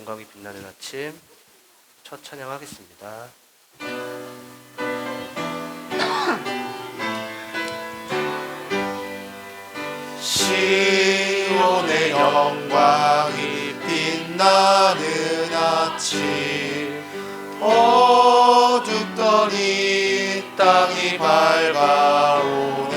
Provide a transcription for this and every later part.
영광이 빛나는 아침 첫 찬양하겠습니다. 시온의 영광이 빛나는 아침, 어둡던 이 땅이 밝아오네.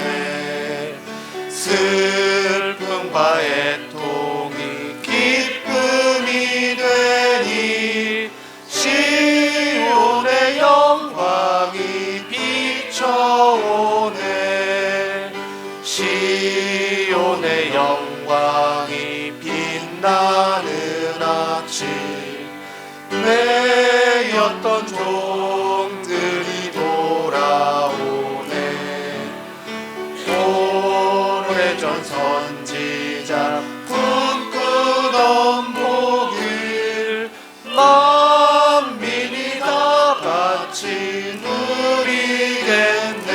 슬픔과 애통이 기쁨이 되니 시온의 영광이 비춰오네. 시온의 영광이 빛나는 아침, 매였던 종들이 돌아오네. 오래전 선지자 꿈꾸던 복을 만민이 다 같이 누리겠네.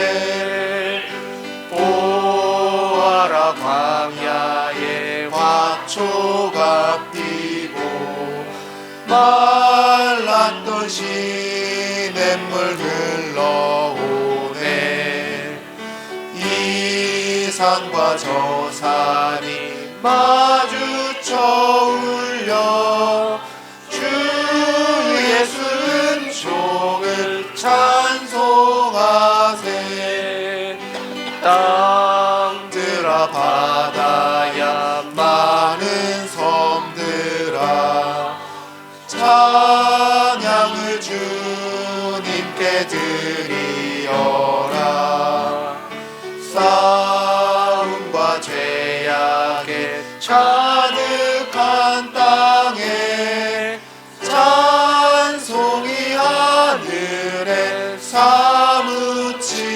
보아라, 광야에 화초가 피고 말랐던 시냇물 흘러오네. 이 산과 저 산이 마주쳐 울려 주 예수 은총을 찬송하세. 땅들아 바다야 많은 섬들아 찬양을 주님께 드리어라. 싸움과 죄악에 가득한 땅에 찬송이 하늘에 사무치네.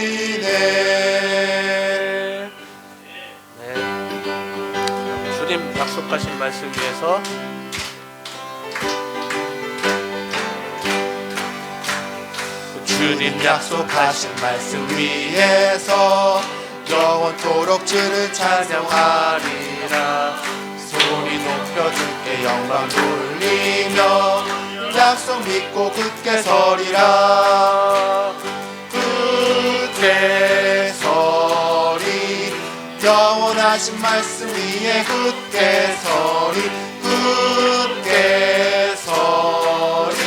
주님 약속하신 말씀 위에서 주님 약속하신 말씀 위에서 영원토록 주를 찬양하리라. 소리 높여 주께 영광 돌리며 약속 믿고 굳게 서리라. 굳게 서리, 영원하신 말씀 위에 굳게 서리. 굳게 서리,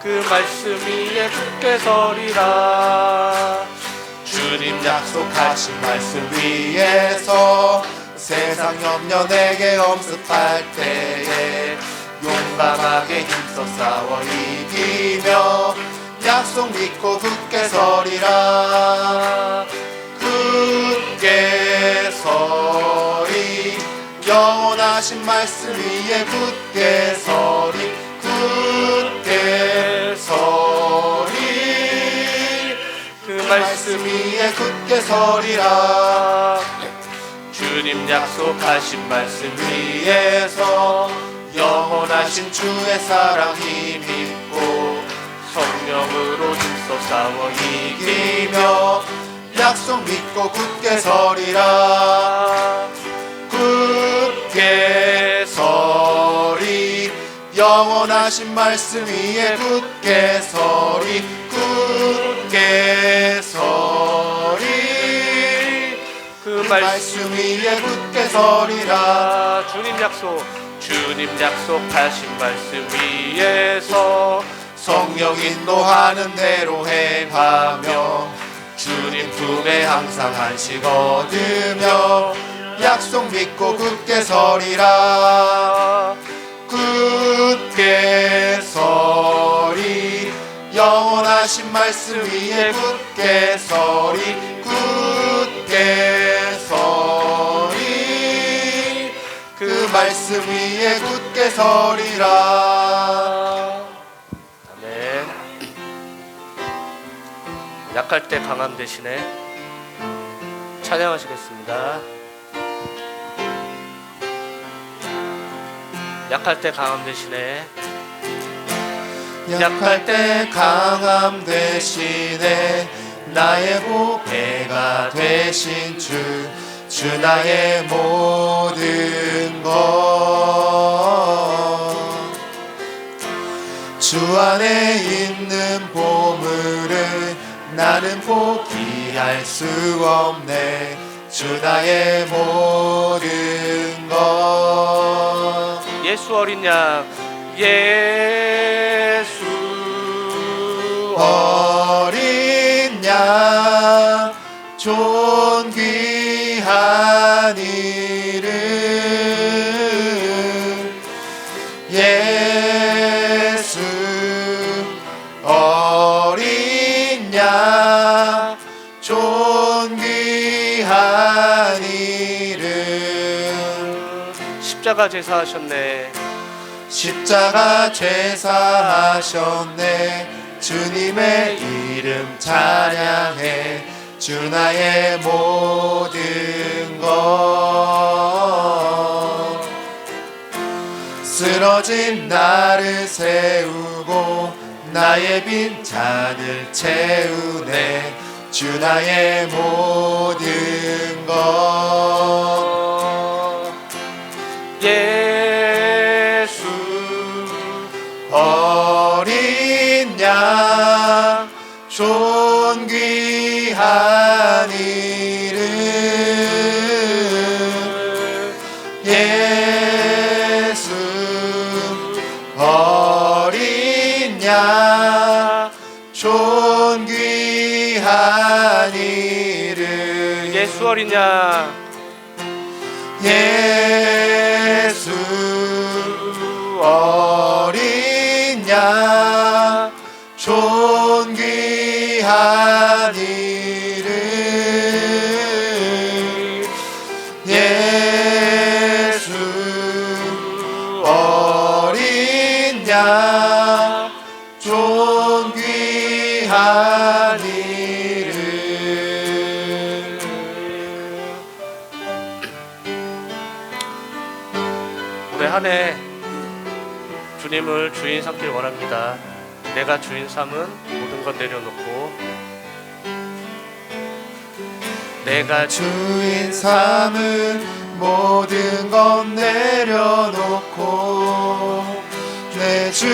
그 말씀 위에 굳게 서리라. 주님 약속하신 말씀 위에서 세상 염려 내게 엄습할 때에 용감하게 힘써 싸워 이기며 약속 믿고 굳게 서리라. 굳게 서리, 영원하신 말씀 위에 굳게 서리. 굳게 서리, 그 말씀 위에 굳게 서리라. 주님 약속하신 말씀 위에서 영원하신 주의 사랑 힘입고 성령으로 힘써 싸워 이기며 약속 믿고 굳게 서리라. 굳게 서리, 영원하신 말씀 위에 굳게 서리. 굳게 서리, 그 말씀 위에 굳게 서리라. 주님 약속하신 말씀 위에서 성령 인도하는 대로 행하며 주님 품에 항상 안식 얻으며 약속 믿고 굳게 서리라. 굳게 서리, 영원하신 말씀 위에 굳게 서리. 굳게 서리, 그 말씀 위에 굳게 서리라. 아멘. 약할 때 강함 대신에 찬양하시겠습니다. 약할 때 강함 대신에 약할 때 강함 대신에 나의 보배가 되신 주 나의 모든 것. 주 안에 있는 보물을 나는 포기할 수 없네. 주 나의 모든 것. 예수 어린 양, 예수 어린 양 존귀한 이름 예수 어린 양 존귀한 이름. 십자가 제사하셨네. 십자가 제사하셨네. 주님의 이름 찬양해. 주 나의 모든 것. 쓰러진 나를 세우고 나의 빈잔을 채우네. 주 나의 모든 것. 예수 어린 양 존귀한 이름 예수 어린 양 존귀한 이름 예수 어린 양, 예수 어린 양 존귀한 이름 예수 어린 양 존귀한 이름. 올해 한 해 주님을 주인 삼길 원합니다. 내가 주인 삼은 모든 것 내려놓고 내가 주인 삼은 모든 것 내려놓고 내 주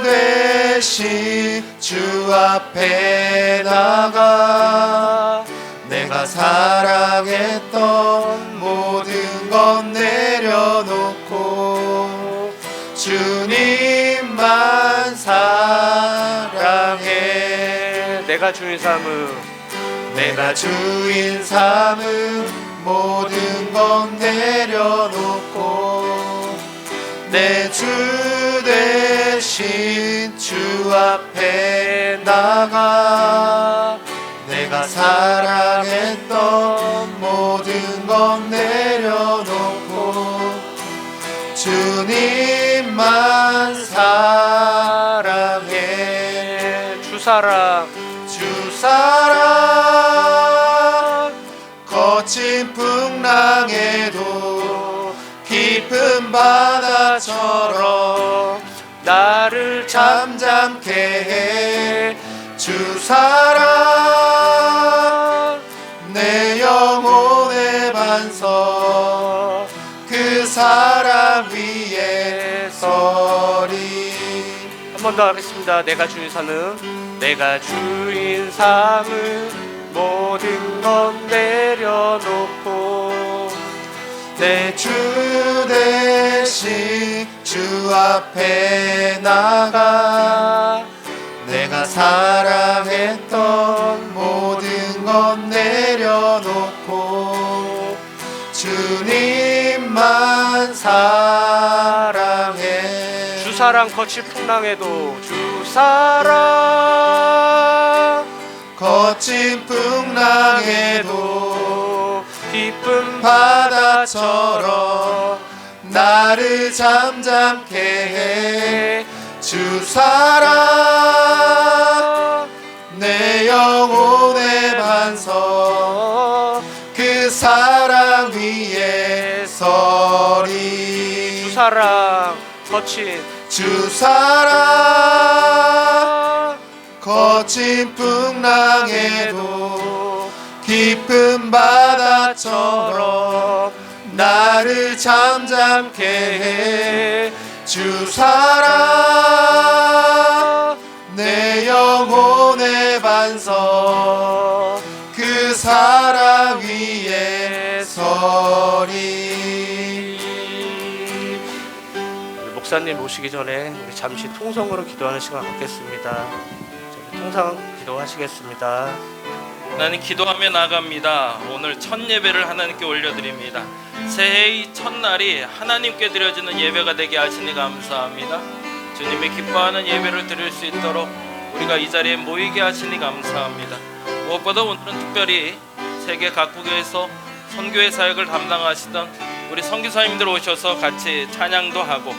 대신 주 앞에 나가 내가 사랑했던 모든 것 내려놓고 주님만 사랑해. 내가 주인 삼음 내가 주인 삼은 모든 것 내려놓고 내 주 대신 주 앞에 나가 내가 사랑했던 모든 것 내려놓고 주님만 사랑해. 주사랑 주사랑 거친 풍랑에도 깊은 바다처럼 나를 잠잠케 해. 주사랑 내 영혼의 반석 그 사랑 위에 서리. 한 번 더 하겠습니다. 내가 주인 삼음 내가 주인 삼은 모든 것 내려놓고 내 주 대신 주 앞에 나가 내가 사랑했던 모든 것 내려놓고 주님만 사랑해. 주사랑 거칠 풍랑에도 주사랑 거친 풍랑에도 깊은 바다처럼 나를 잠잠케 해. 주사랑 내 영혼의 반석 그 사랑 위에 서리. 주사랑 거친 주사랑 거친 풍랑에도 깊은 바다처럼 나를 잠잠케 해. 주사랑 영혼의 반석 그 사랑 위에 서리. 목사님 오시기 전에 우리 잠시 통성으로 기도하는 시간 갖겠습니다. 통성 기도하시겠습니다. 나는 기도하며 나갑니다. 오늘 첫 예배를 하나님께 올려드립니다. 새해의 첫날이 하나님께 드려지는 예배가 되게 하시니 감사합니다. 주님이 기뻐하는 예배를 드릴 수 있도록 우리가 이 자리에 모이게 하시니 감사합니다. 무엇보다 오늘은 특별히 세계 각국에서 선교회 사역을 담당하시던 우리 선교사님들 오셔서 같이 찬양도 하고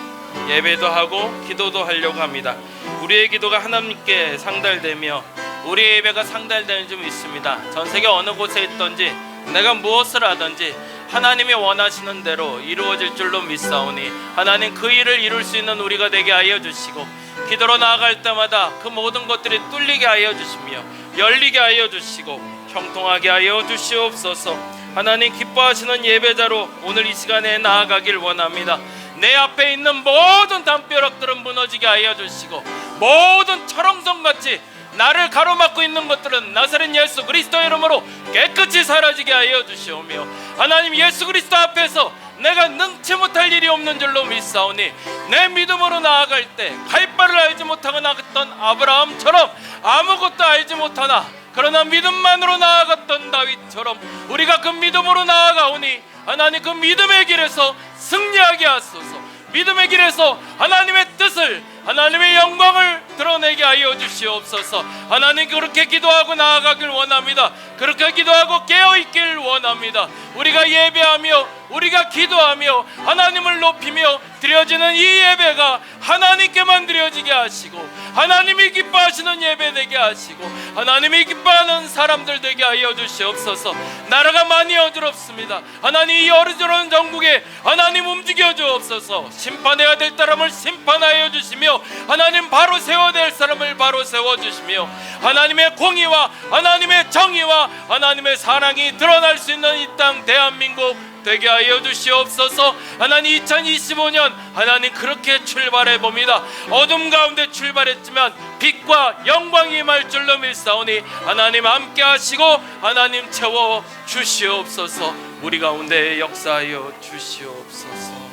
예배도 하고 기도도 하려고 합니다. 우리의 기도가 하나님께 상달되며 우리의 예배가 상달되는 점 있습니다. 전 세계 어느 곳에 있든지 내가 무엇을 하든지 하나님이 원하시는 대로 이루어질 줄로 믿사오니 하나님 그 일을 이룰 수 있는 우리가 되게 하여 주시고 기도로 나아갈 때마다 그 모든 것들이 뚫리게 하여 주시며 열리게 하여 주시고 형통하게 하여 주시옵소서. 하나님 기뻐하시는 예배자로 오늘 이 시간에 나아가길 원합니다. 내 앞에 있는 모든 담벼락들은 무너지게 하여 주시고 모든 철옹성같이 나를 가로막고 있는 것들은 나사렛 예수 그리스도의 이름으로 깨끗이 사라지게 하여 주시오며 하나님 예수 그리스도 앞에서 내가 능치 못할 일이 없는 줄로 믿사오니 내 믿음으로 나아갈 때 갈 바를 알지 못하고 나갔던 아브라함처럼 아무것도 알지 못하나 그러나 믿음만으로 나아갔던 다윗처럼 우리가 그 믿음으로 나아가오니 하나님 그 믿음의 길에서 승리하게 하소서. 믿음의 길에서 하나님의 뜻을 하나님의 영광을 드러내게 하여 주시옵소서. 하나님 그렇게 기도하고 나아가길 원합니다. 그렇게 기도하고 깨어있길 원합니다. 우리가 예배하며 우리가 기도하며 하나님을 높이며 드려지는 이 예배가 하나님께만 드려지게 하시고 하나님이 기뻐하시는 예배 되게 하시고 하나님이 기뻐하는 사람들 되게 하여 주시옵소서. 나라가 많이 어지럽습니다. 하나님 이 어지러운 전국에 하나님 움직여 주옵소서. 심판해야 될 사람을 심판하여 주시며 하나님 바로 세워야 될 사람을 바로 세워주시며 하나님의 공의와 하나님의 정의와 하나님의 사랑이 드러날 수 있는 이 땅 대한민국 되게 하여 주시옵소서. 하나님 2025년 하나님 그렇게 출발해 봅니다. 어둠 가운데 출발했지만 빛과 영광이 임할 줄로 믿사오니 하나님 함께 하시고 하나님 채워 주시옵소서. 우리 가운데 역사하여 주시옵소서.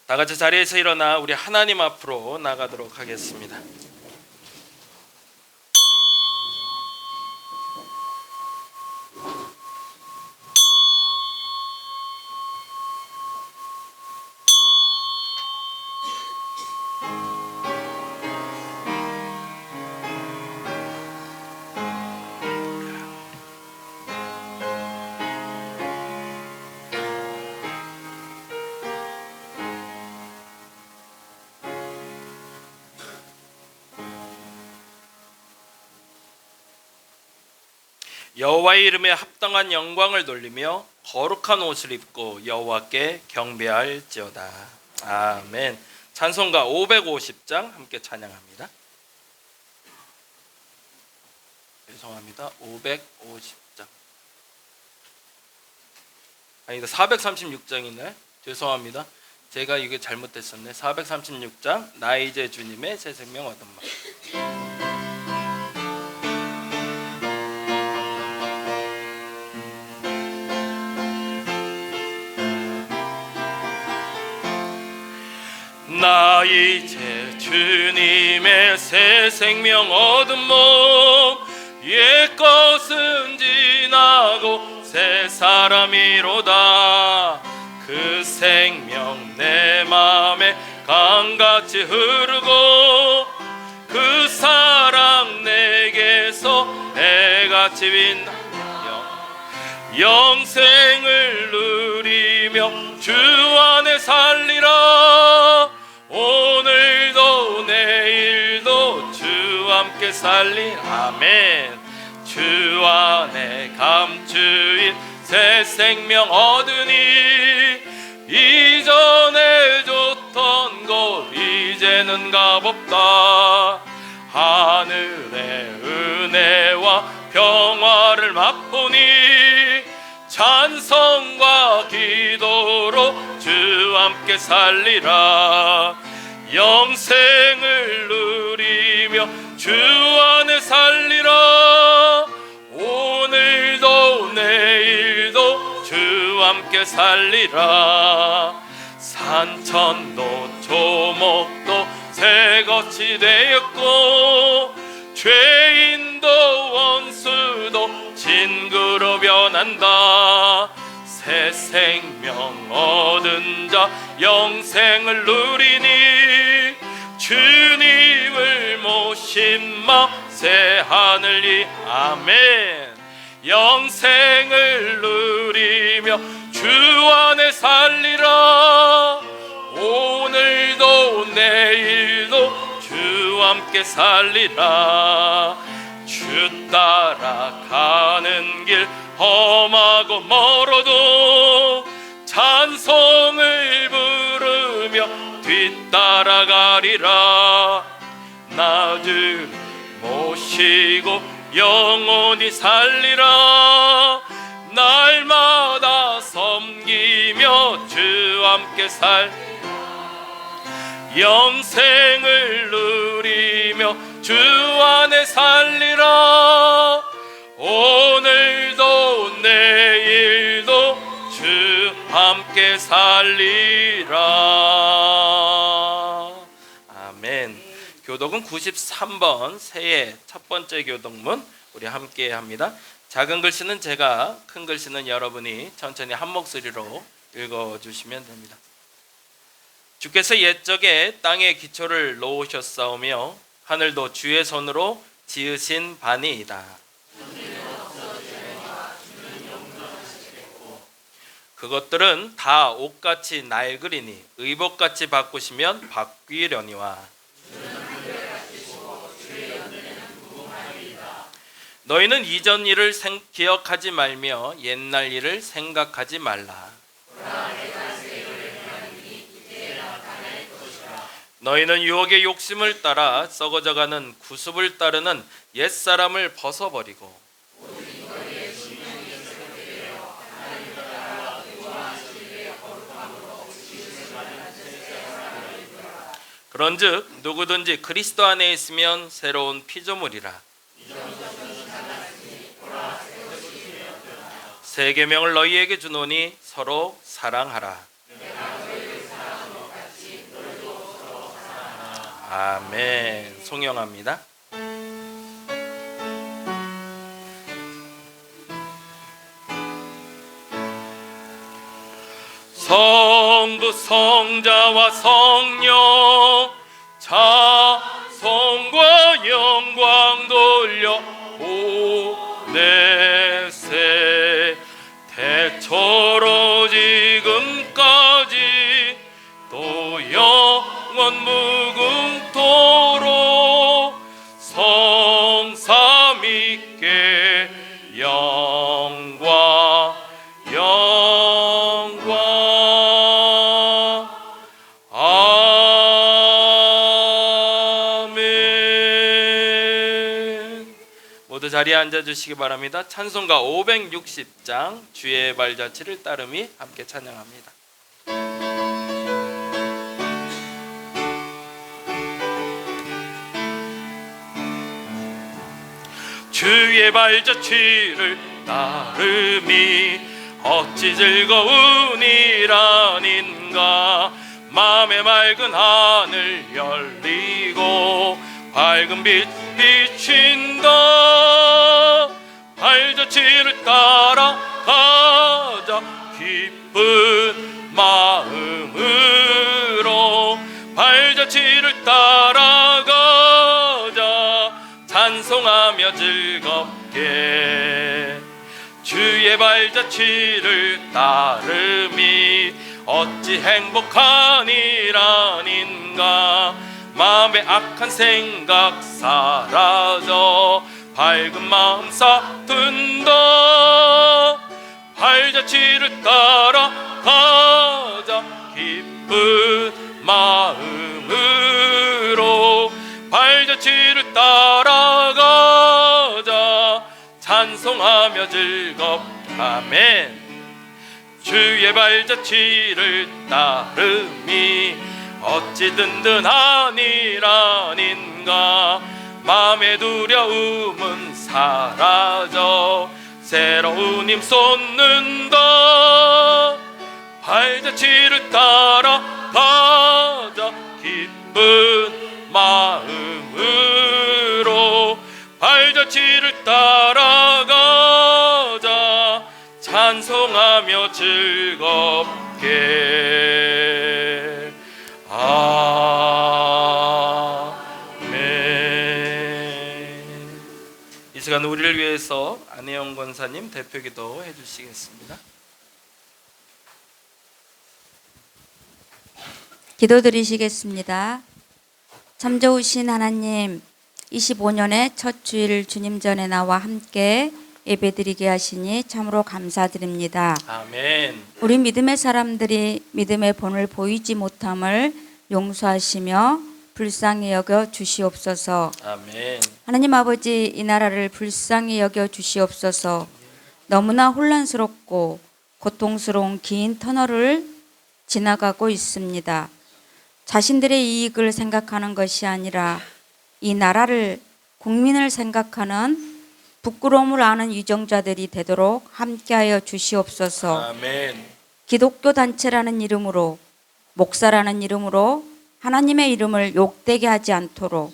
다 같이 자리에서 일어나 우리 하나님 앞으로 나가도록 하겠습니다. 여호와의 이름에 합당한 영광을 돌리며 거룩한 옷을 입고 여호와께 경배할지어다. 아멘. 찬송가 550장 함께 찬양합니다. 죄송합니다. 550장. 아니다. 436장이네. 죄송합니다. 제가 이게 잘못됐었네. 436장 나 이제 주님의 새 생명 얻은 말. 나 이제 주님의 새 생명 얻은 몸 옛것은 지나고 새 사람이로다. 그 생명 내 맘에 강같이 흐르고 그 사랑 내게서 해같이 빛나 영생을 누리며 주 안에 살리라. 오늘도 내일도 주 함께 살리. 아멘. 주 안에 감추인 새 생명 얻으니 이전에 줬던 곳 이제는 값없다. 하늘의 은혜와 평화를 맛보니 찬송과 기도로 주 함께 살리라. 영생을 누리며 주 안에 살리라. 오늘도 내일도 주 함께 살리라. 산천도 조목도 새것이 되었고 죄인도 원수도 친구로 변한다. 새 생명 얻은 자 영생을 누리니 주님을 모심마 새 하늘 이 아멘. 영생을 누리며 주 안에 살리라. 오늘도 내일도 주 함께 살리라. 주 따라가는 길 험하고 멀어도 찬송을 부르며 뒤따라가리라. 나를 모시고 영원히 살리라. 날마다 섬기며 주 함께 영생을 누리며 주 안에 살리라. 오늘도 내일도 주 함께 살리라. 아멘. 교독은 93번 새해 첫 번째 교독문 우리 함께 합니다. 작은 글씨는 제가, 큰 글씨는 여러분이 천천히 한 목소리로 읽어주시면 됩니다. 주께서 옛적에 땅에 기초를 놓으셨사오며 하늘도 주의 손으로 지으신 바니이다. 그것들은 다 옷같이 낡으리니 의복같이 바꾸시면 바뀌려니와. 너희는 이전 일을 기억하지 말며 옛날 일을 생각하지 말라. 너희는 유혹의 욕심을 따라 썩어져가는 구습을 따르는 옛사람을 벗어버리고 그런즉 누구든지 그리스도 안에 있으면 새로운 피조물이라. 새 계명을 너희에게 주노니 서로 사랑하라. 아멘. 송영합니다. 성부 성자와 성령 찬송과 영광 돌려 보내세. 태초로 지금까지 또 영원 무궁토록 성삼위께 영광 아멘. 모두 자리에 앉아주시기 바랍니다. 찬송가 560장 주의 발자취를 따름이 함께 찬양합니다. 주의 발자취를 따름이 어찌 즐거운 일 아닌가. 맘의 맑은 하늘 열리고 밝은 빛 비친다. 발자취를 따라가자 기쁜 마음으로. 발자취를 따라가자 찬송하며 즐겁게. 주의 발자취를 따름이 어찌 행복한 일 아닌가. 마음의 악한 생각 사라져 밝은 마음 싹든다. 발자취를 따라가자 기쁜 마음으로. 발자취를 따라가자 찬송하며 즐겁게. 아멘. 주의 발자취를 따름이 어찌 든든하니라닌가. 마음의 두려움은 사라져 새로운 힘 솟는다. 발자취를 따라 가자. 기쁜 마음으로 발자취를 따라가자. 찬송하며 즐겁게. 아멘. 이 시간 우리를 위해서 안혜영 권사님 대표기도 해주시겠습니다. 기도드리시겠습니다. 참 좋으신 하나님, 25년의 첫 주일 주님 전에 나와 함께 예배드리게 하시니 참으로 감사드립니다. 아멘. 우리 믿음의 사람들이 믿음의 본을 보이지 못함을 용서하시며 불쌍히 여겨 주시옵소서. 아멘. 하나님 아버지, 이 나라를 불쌍히 여겨 주시옵소서. 너무나 혼란스럽고 고통스러운 긴 터널을 지나가고 있습니다. 자신들의 이익을 생각하는 것이 아니라 이 나라를, 국민을 생각하는 부끄러움을 아는 유정자들이 되도록 함께하여 주시옵소서. 아멘. 기독교 단체라는 이름으로, 목사라는 이름으로 하나님의 이름을 욕되게 하지 않도록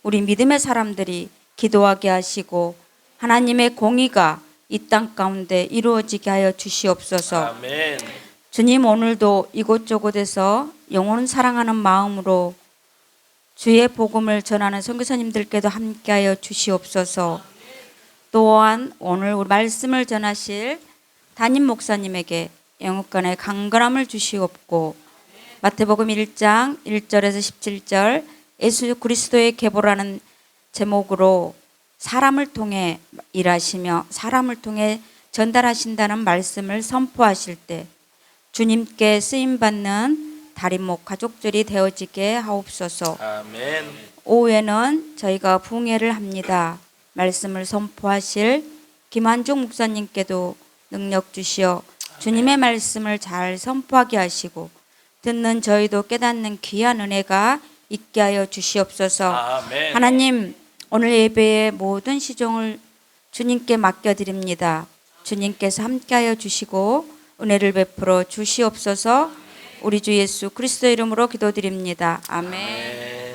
우리 믿음의 사람들이 기도하게 하시고 하나님의 공의가 이 땅 가운데 이루어지게 하여 주시옵소서. 아멘. 주님, 오늘도 이곳저곳에서 영혼을 사랑하는 마음으로 주의 복음을 전하는 선교사님들께도 함께하여 주시옵소서. 또한 오늘 우리 말씀을 전하실 담임 목사님에게 영육간의 강건함을 주시옵고, 마태복음 1장 1절에서 17절 예수 그리스도의 계보라는 제목으로 사람을 통해 일하시며 사람을 통해 전달하신다는 말씀을 선포하실 때 주님께 쓰임받는 다림목 가족들이 되어지게 하옵소서. 아멘. 오후에는 저희가 부흥회를 합니다. 말씀을 선포하실 김한종 목사님께도 능력 주시어 주님의 말씀을 잘 선포하게 하시고 듣는 저희도 깨닫는 귀한 은혜가 있게 하여 주시옵소서. 아멘. 하나님, 오늘 예배의 모든 시종을 주님께 맡겨드립니다. 주님께서 함께하여 주시고 은혜를 베풀어 주시옵소서. 우리 주 예수 그리스도 이름으로 기도드립니다. 아멘. 아멘.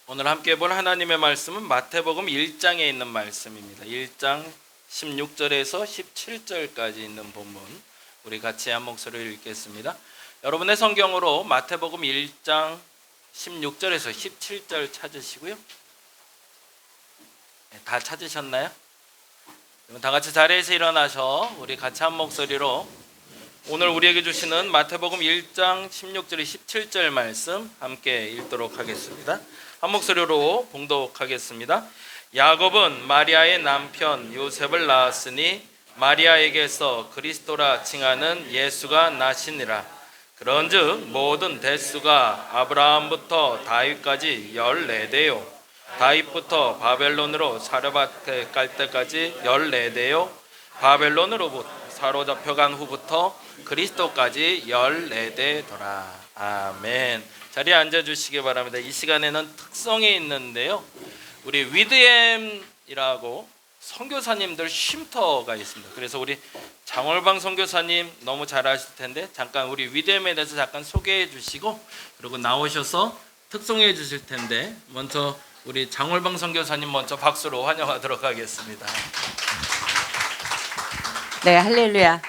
오늘 함께 볼 하나님의 말씀은 마태복음 1장에 있는 말씀입니다. 1장 16절에서 17절까지 있는 본문, 우리 같이 한 목소리를 읽겠습니다. 여러분의 성경으로 마태복음 1장 16절에서 17절 찾으시고요. 다 찾으셨나요? 그럼 다 같이 자리에서 일어나셔 우리 같이 한 목소리로 오늘 우리에게 주시는 마태복음 1장 16절에 17절 말씀 함께 읽도록 하겠습니다. 한 목소리로 봉독하겠습니다. 야곱은 마리아의 남편 요셉을 낳았으니 마리아에게서 그리스도라 칭하는 예수가 나시니라. 그런즉 모든 대수가 아브라함부터 다윗까지 14대요 다윗부터 바벨론으로 사로잡혀 갈 때까지 14대요 바벨론으로 사로잡혀간 후부터 그리스도까지 14대더라. 아멘. 자리에 앉아주시기 바랍니다. 이 시간에는 특성이 있는데요, 우리 위드엠이라고 선교사님들 쉼터가 있습니다. 그래서 우리 장월방 선교사님 너무 잘 아실 텐데 잠깐 우리 위드엠에 대해서 잠깐 소개해 주시고 그리고 나오셔서 특송해 주실 텐데, 먼저 우리 장월방 선교사님 먼저 박수로 환영하도록 하겠습니다. 네, 할렐루야.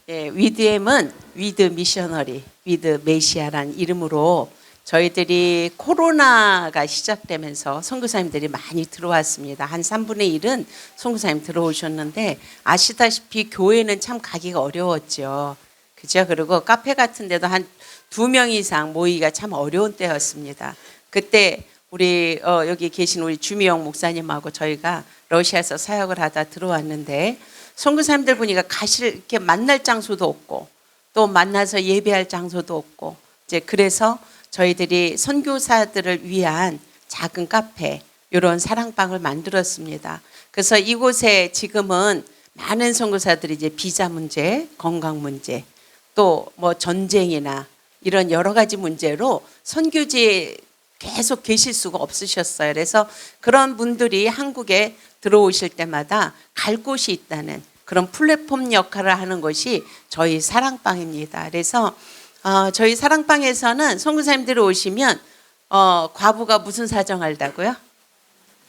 예, 위드엠은 위드 미셔너리, 위드 메시아라는 이름으로 저희들이 코로나가 시작되면서 선교사님들이 많이 들어왔습니다. 한 3분의 1은 선교사님 들어오셨는데 아시다시피 교회는 참 가기가 어려웠죠. 그죠? 그리고 카페 같은 데도 한 2명 이상 모이기가 참 어려운 때였습니다. 그때 우리 여기 계신 우리 주미영 목사님하고 저희가 러시아에서 사역을 하다 들어왔는데 선교사님들 보니까 가실 이렇게 만날 장소도 없고 또 만나서 예배할 장소도 없고 이제 그래서 저희들이 선교사들을 위한 작은 카페 이런 사랑방을 만들었습니다. 그래서 이곳에 지금은 많은 선교사들이 이제 비자 문제, 건강 문제, 또 뭐 전쟁이나 이런 여러 가지 문제로 선교지에 계속 계실 수가 없으셨어요. 그래서 그런 분들이 한국에 들어오실 때마다 갈 곳이 있다는 그런 플랫폼 역할을 하는 것이 저희 사랑방입니다. 그래서 저희 사랑방에서는 선교사님들이 오시면 과부가 무슨 사정 알다고요?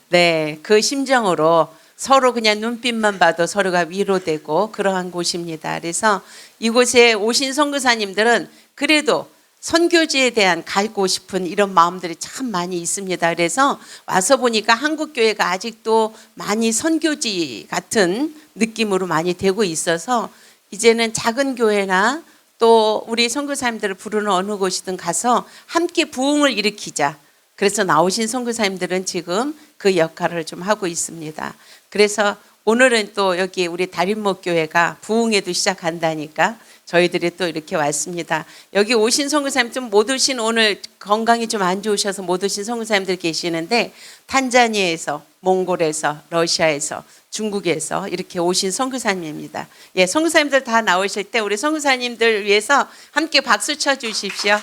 네, 그 심정으로 서로 그냥 눈빛만 봐도 서로가 위로되고 그러한 곳입니다. 그래서 이곳에 오신 선교사님들은 그래도 선교지에 대한 가고 싶은 이런 마음들이 참 많이 있습니다. 그래서 와서 보니까 한국 교회가 아직도 많이 선교지 같은 느낌으로 많이 되고 있어서 이제는 작은 교회나 또 우리 선교사님들을 부르는 어느 곳이든 가서 함께 부흥을 일으키자. 그래서 나오신 선교사님들은 지금 그 역할을 좀 하고 있습니다. 그래서 오늘은 또 여기 우리 다림목 교회가 부흥회도 시작한다니까 저희들이 또 이렇게 왔습니다. 여기 오신 선교사님 좀 못 오신 오늘 건강이 좀 안 좋으셔서 못 오신 선교사님들 계시는데 탄자니아에서, 몽골에서, 러시아에서, 중국에서 이렇게 오신 선교사님입니다. 예, 선교사님들 다 나오실 때 우리 선교사님들 위해서 함께 박수 쳐 주십시오.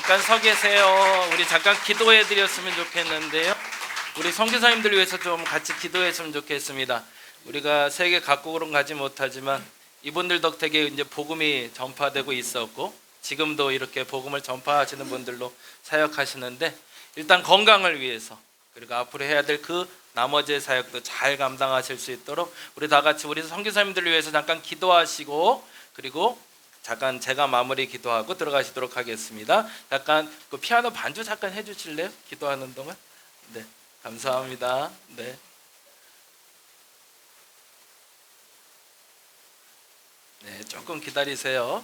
잠깐 서 계세요. 우리 잠깐 기도해 드렸으면 좋겠는데요. 우리 선교사님들 위해서 좀 같이 기도했으면 좋겠습니다. 우리가 세계 각국으로는 가지 못하지만 이분들 덕택에 이제 복음이 전파되고 있었고 지금도 이렇게 복음을 전파하시는 분들로 사역하시는데 일단 건강을 위해서 그리고 앞으로 해야 될 그 나머지의 사역도 잘 감당하실 수 있도록 우리 다 같이 우리 선교사님들을 위해서 잠깐 기도하시고 그리고 잠깐 제가 마무리 기도하고 들어가시도록 하겠습니다. 잠깐 그 피아노 반주 잠깐 해주실래요? 기도하는 동안. 네, 감사합니다. 네. 네, 조금 기다리세요.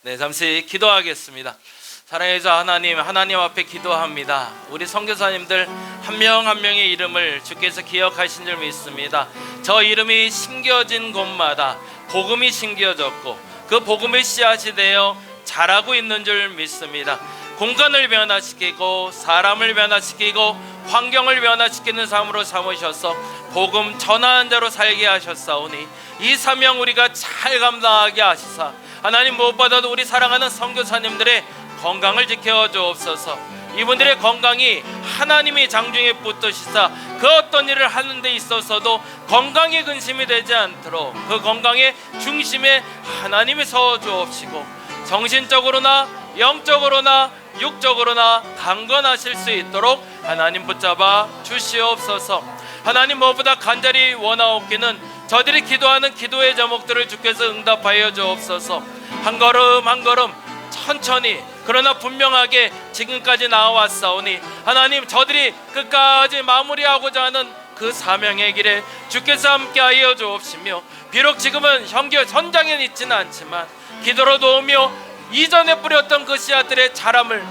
네, 잠시 기도하겠습니다. 사랑의 주 하나님, 하나님 앞에 기도합니다. 우리 선교사님들 한 명 한 명의 이름을 주께서 기억하신 줄 믿습니다. 저 이름이 심겨진 곳마다 복음이 심겨졌고 그 복음의 씨앗이 되어 자라고 있는 줄 믿습니다. 공간을 변화시키고 사람을 변화시키고 환경을 변화시키는 삶으로 삼으셔서 복음 전하는 자로 살게 하셨사오니 이 사명 우리가 잘 감당하게 하시사 하나님 무엇보다도 우리 사랑하는 선교사님들의 건강을 지켜 주옵소서. 이분들의 건강이 하나님이 장중에 붙드시사 그 어떤 일을 하는 데 있어서도 건강에 근심이 되지 않도록 그 건강의 중심에 하나님이 서 주옵시고 정신적으로나 영적으로나 육적으로나 강건하실 수 있도록 하나님 붙잡아 주시옵소서. 하나님 무엇보다 간절히 원하옵기는 저들이 기도하는 기도의 제목들을 주께서 응답하여 주옵소서. 한 걸음 한 걸음 천천히 그러나 분명하게 지금까지 나와왔사오니 하나님 저들이 끝까지 마무리하고자 하는 그 사명의 길에 주께서 함께하여 주옵시며 비록 지금은 현장에 있지는 않지만 기도로 도우며 이전에 뿌렸던 그 씨앗들의 자람을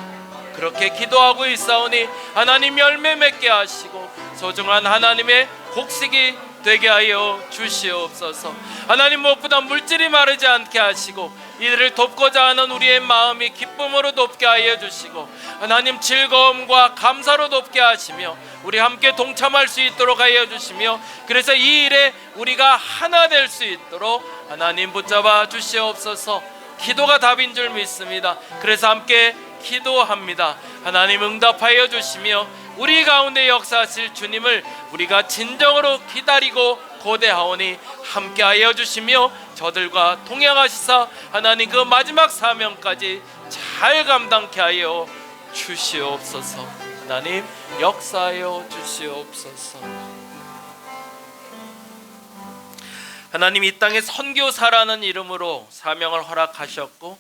그렇게 기도하고 있사오니 하나님 열매 맺게 하시고 소중한 하나님의 곡식이 되게 하여 주시옵소서. 하나님 무엇보다 물질이 마르지 않게 하시고 이들을 돕고자 하는 우리의 마음이 기쁨으로 돕게 하여 주시고 하나님 즐거움과 감사로 돕게 하시며 우리 함께 동참할 수 있도록 하여 주시며 그래서 이 일에 우리가 하나 될 수 있도록 하나님 붙잡아 주시옵소서. 기도가 답인 줄 믿습니다. 그래서 함께 기도합니다. 하나님 응답하여 주시며 우리 가운데 역사하실 주님을 우리가 진정으로 기다리고 고대하오니 함께하여 주시며 저들과 동행하시사 하나님 그 마지막 사명까지 잘 감당케 하여 주시옵소서. 하나님 역사하여 주시옵소서. 하나님 이 땅에 선교사라는 이름으로 사명을 허락하셨고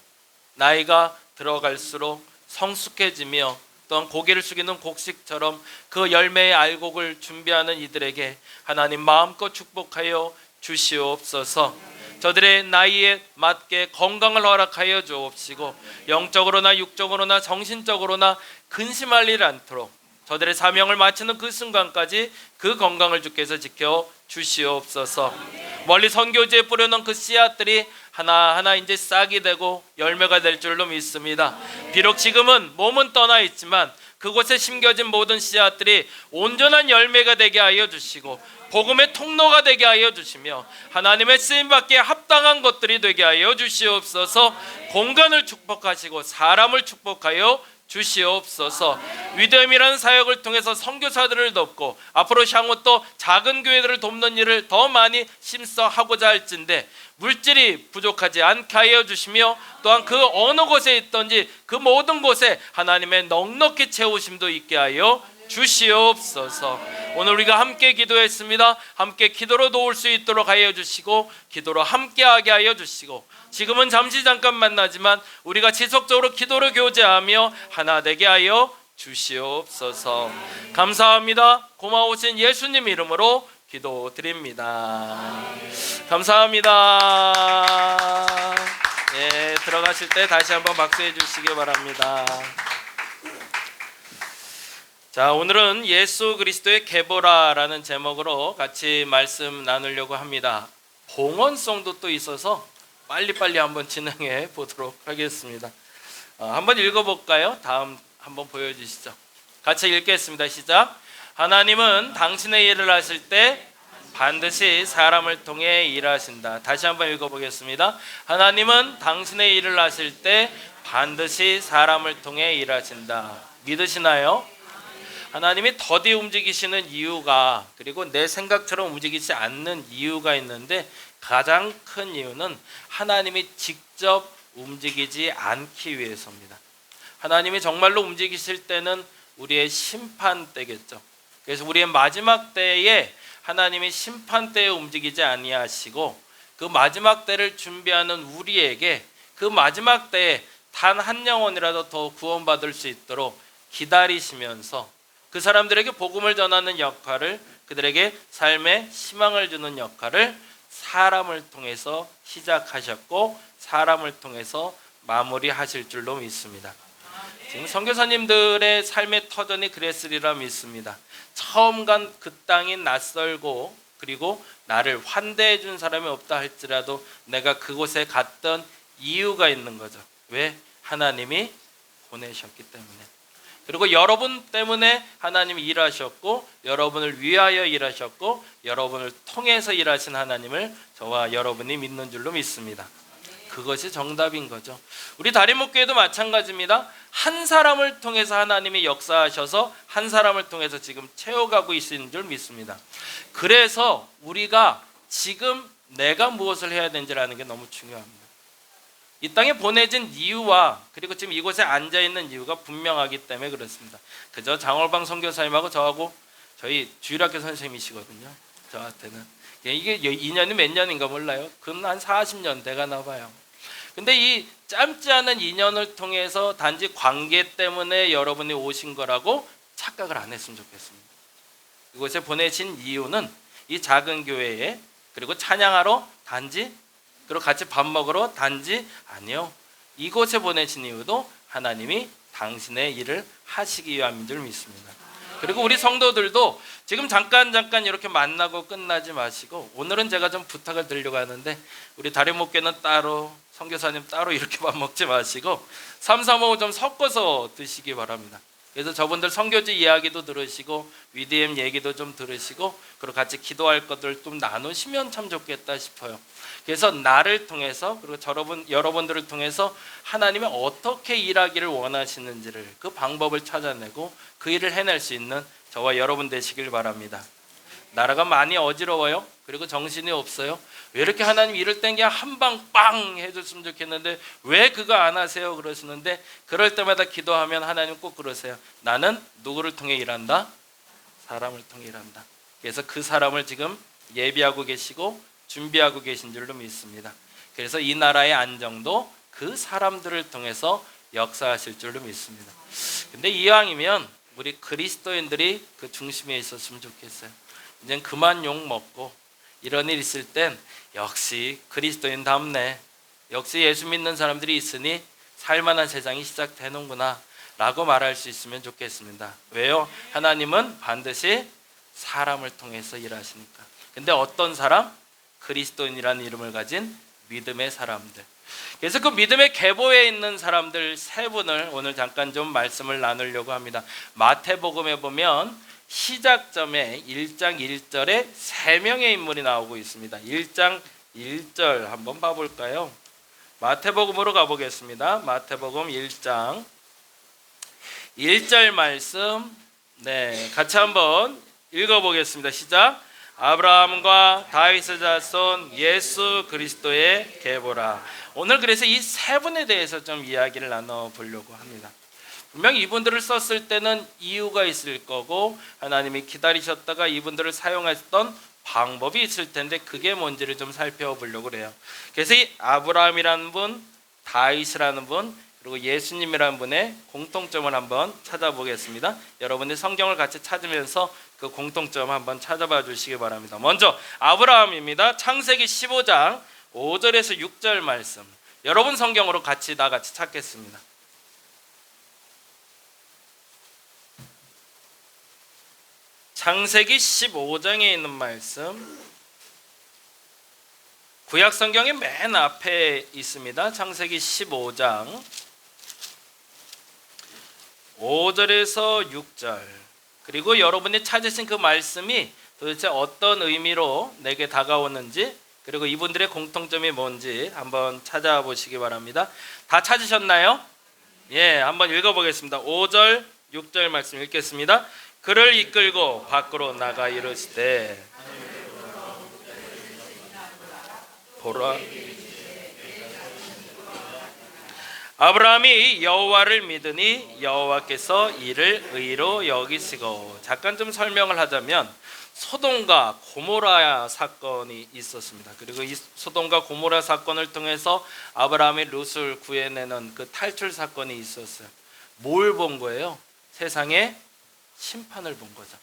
나이가 들어갈수록 성숙해지며 또한 고개를 숙이는 곡식처럼 그 열매의 알곡을 준비하는 이들에게 하나님 마음껏 축복하여 주시옵소서. 저들의 나이에 맞게 건강을 허락하여 주옵시고 영적으로나 육적으로나 정신적으로나 근심할 일 않도록 저들의 사명을 마치는 그 순간까지 그 건강을 주께서 지켜 주시옵소서. 멀리 선교지에 뿌려놓은 그 씨앗들이 하나하나 이제 싹이 되고 열매가 될 줄로 믿습니다. 비록 지금은 몸은 떠나 있지만 그곳에 심겨진 모든 씨앗들이 온전한 열매가 되게 하여 주시고 복음의 통로가 되게 하여 주시며 하나님의 쓰임받기에 합당한 것들이 되게 하여 주시옵소서. 공간을 축복하시고 사람을 축복하여 주시옵소서. 위대함이라는 사역을 통해서 선교사들을 돕고 앞으로 향후 또 작은 교회들을 돕는 일을 더 많이 심써하고자 할진데 물질이 부족하지 않게 하여 주시며 또한 그 어느 곳에 있든지 그 모든 곳에 하나님의 넉넉히 채우심도 있게 하여 주시옵소서. 오늘 우리가 함께 기도했습니다. 함께 기도로 도울 수 있도록 하여 주시고 기도로 함께하게 하여 주시고 지금은 잠시 잠깐 만나지만 우리가 지속적으로 기도로 교제하며 하나 되게 하여 주시옵소서. 감사합니다. 고마우신 예수님 이름으로 기도드립니다. 감사합니다. 예, 들어가실 때 다시 한번 박수해 주시기 바랍니다. 자, 오늘은 예수 그리스도의 계보라라는 제목으로 같이 말씀 나누려고 합니다. 봉헌송도 또 있어서 빨리빨리 한번 진행해 보도록 하겠습니다. 한번 읽어볼까요? 다음 한번 보여주시죠. 같이 읽겠습니다. 시작. 하나님은 당신의 일을 하실 때 반드시 사람을 통해 일하신다. 다시 한번 읽어보겠습니다. 하나님은 당신의 일을 하실 때 반드시 사람을 통해 일하신다. 믿으시나요? 하나님이 더디 움직이시는 이유가, 그리고 내 생각처럼 움직이지 않는 이유가 있는데, 가장 큰 이유는 하나님이 직접 움직이지 않기 위해서입니다. 하나님이 정말로 움직이실 때는 우리의 심판 때겠죠. 그래서 우리의 마지막 때에 하나님이 심판 때에 움직이지 아니하시고, 그 마지막 때를 준비하는 우리에게 그 마지막 때에 단 한 영혼이라도 더 구원받을 수 있도록 기다리시면서 그 사람들에게 복음을 전하는 역할을, 그들에게 삶의 희망을 주는 역할을 사람을 통해서 시작하셨고 사람을 통해서 마무리하실 줄로 믿습니다. 지금 선교사님들의 삶의 터전이 그랬으리라 믿습니다. 처음 간 그 땅이 낯설고, 그리고 나를 환대해 준 사람이 없다 할지라도 내가 그곳에 갔던 이유가 있는 거죠. 왜? 하나님이 보내셨기 때문에. 그리고 여러분 때문에 하나님이 일하셨고, 여러분을 위하여 일하셨고, 여러분을 통해서 일하신 하나님을 저와 여러분이 믿는 줄로 믿습니다. 그것이 정답인 거죠. 우리 다림목교회도 마찬가지입니다. 한 사람을 통해서 하나님이 역사하셔서 한 사람을 통해서 지금 채워가고 있는 줄 믿습니다. 그래서 우리가 지금 내가 무엇을 해야 되는지를 아는 게 너무 중요합니다. 이 땅에 보내진 이유와, 그리고 지금 이곳에 앉아있는 이유가 분명하기 때문에 그렇습니다. 그저 장월방 선교사님하고 저하고 저희 주일학교 선생님이시거든요. 저한테는 이게 2년이 몇 년인가 몰라요. 그건 한 40년 돼가나 봐요. 근데 이 짧지 않은 인연을 통해서 단지 관계 때문에 여러분이 오신 거라고 착각을 안 했으면 좋겠습니다. 이곳에 보내신 이유는 이 작은 교회에, 그리고 찬양하러 단지, 그리고 같이 밥 먹으러 단지, 아니요. 이곳에 보내신 이유도 하나님이 당신의 일을 하시기 위함인 줄 믿습니다. 그리고 우리 성도들도 지금 잠깐 이렇게 만나고 끝나지 마시고, 오늘은 제가 좀 부탁을 드리려고 하는데, 우리 다림목교는 따로, 선교사님 따로 이렇게 밥 먹지 마시고 3, 4, 5 좀 섞어서 드시기 바랍니다. 그래서 저분들 선교지 이야기도 들으시고 위디엠 얘기도 좀 들으시고, 그리고 같이 기도할 것들 좀 나누시면 참 좋겠다 싶어요. 그래서 나를 통해서, 그리고 여러분들을 통해서 하나님이 어떻게 일하기를 원하시는지를, 그 방법을 찾아내고 그 일을 해낼 수 있는 저와 여러분 되시길 바랍니다. 나라가 많이 어지러워요. 그리고 정신이 없어요. 왜 이렇게 하나님 일을 땐 그냥 한 방 빵 해줬으면 좋겠는데 왜 그거 안 하세요? 그러시는데, 그럴 때마다 기도하면 하나님 꼭 그러세요. 나는 누구를 통해 일한다? 사람을 통해 일한다. 그래서 그 사람을 지금 예비하고 계시고 준비하고 계신 줄로 믿습니다. 그래서 이 나라의 안정도 그 사람들을 통해서 역사하실 줄로 믿습니다. 근데 이왕이면 우리 그리스도인들이 그 중심에 있었으면 좋겠어요. 이젠 그만 욕 먹고, 이런 일 있을 땐 역시 그리스도인답네, 역시 예수 믿는 사람들이 있으니 살만한 세상이 시작되는구나 라고 말할 수 있으면 좋겠습니다. 왜요? 하나님은 반드시 사람을 통해서 일하시니까. 근데 어떤 사람? 그리스도인이라는 이름을 가진 믿음의 사람들. 그래서 그 믿음의 계보에 있는 사람들 세 분을 오늘 잠깐 좀 말씀을 나누려고 합니다. 마태복음에 보면 시작점에 1장 1절에 3명의 인물이 나오고 있습니다. 1장 1절 한번 봐볼까요? 마태복음으로 가보겠습니다. 마태복음 1장 1절 말씀, 같이 한번 읽어보겠습니다. 시작. 아브라함과 다윗의 자손 예수 그리스도의 계보라. 오늘 그래서 이 세 분에 대해서 좀 이야기를 나눠보려고 합니다. 분명 이분들을 썼을 때는 이유가 있을 거고, 하나님이 기다리셨다가 이분들을 사용했던 방법이 있을 텐데 그게 뭔지를 좀 살펴보려고 그래요. 그래서 이 아브라함이라는 분, 다윗이라는 분, 그리고 예수님이라는 분의 공통점을 한번 찾아보겠습니다. 여러분이 성경을 같이 찾으면서 그 공통점 한번 찾아봐 주시기 바랍니다. 먼저 아브라함입니다. 창세기 15장 5절에서 6절 말씀, 여러분 성경으로 같이 찾겠습니다. 창세기 15장에 있는 말씀, 구약 성경의 맨 앞에 있습니다. 창세기 15장 5절에서 6절, 그리고 여러분이 찾으신 그 말씀이 도대체 어떤 의미로 내게 다가오는지, 그리고 이분들의 공통점이 뭔지 한번 찾아보시기 바랍니다. 다 찾으셨나요? 예, 한번 읽어보겠습니다. 5절, 6절 말씀 읽겠습니다. 그를 이끌고 밖으로 나가 이르시되 보라, 아브라함이 여호와를 믿으니 여호와께서 이를 의로 여기시고. 잠깐 좀 설명을 하자면 소돔과 고모라 사건이 있었습니다. 그리고 이 소돔과 고모라 사건을 통해서 아브라함이 롯을 구해내는 그 탈출 사건이 있었어요. 뭘 본 거예요? 세상의 심판을 본 거죠.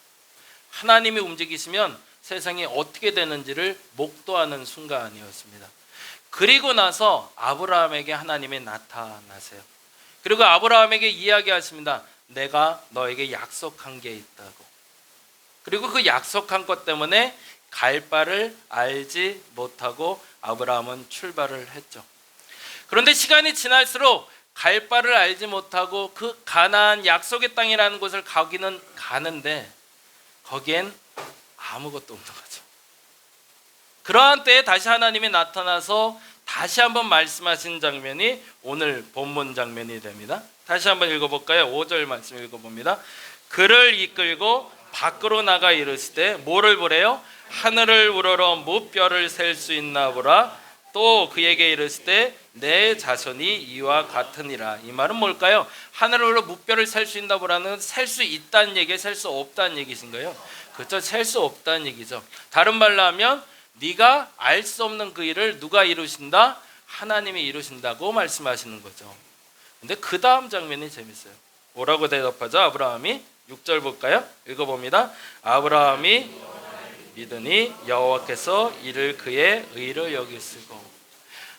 하나님이 움직이시면 세상이 어떻게 되는지를 목도하는 순간이었습니다. 그리고 나서 아브라함에게 하나님이 나타나세요. 그리고 아브라함에게 이야기하십니다. 내가 너에게 약속한 게 있다고. 그리고 그 약속한 것 때문에 갈 바를 알지 못하고 아브라함은 출발을 했죠. 그런데 시간이 지날수록 갈 바를 알지 못하고 그 가나안 약속의 땅이라는 곳을 가기는 가는데 거기엔 아무것도 없는 거죠. 그러한 때에 다시 하나님이 나타나서 다시 한번 말씀하신 장면이 오늘 본문 장면이 됩니다. 다시 한번 읽어볼까요? 5절 말씀 읽어봅니다. 그를 이끌고 밖으로 나가 이르시되 뭐를 보래요? 하늘을 우러러 무뼈를 셀 수 있나 보라. 또 그에게 이르시되 내 자손이 이와 같으니라. 이 말은 뭘까요? 하늘을 우러러 무뼈를 셀 수 있나 보라는 셀 수 있다는 얘기에 셀 수 없다는 얘기신 거예요. 그렇죠? 셀 수 없다는 얘기죠. 다른 말로 하면 네가 알 수 없는 그 일을 누가 이루신다? 하나님이 이루신다고 말씀하시는 거죠. 근데 그 다음 장면이 재밌어요. 뭐라고 대답하죠? 아브라함이 6절 볼까요? 읽어봅니다. 아브라함이 믿으니 여호와께서 이를 그의 의로 여기시고.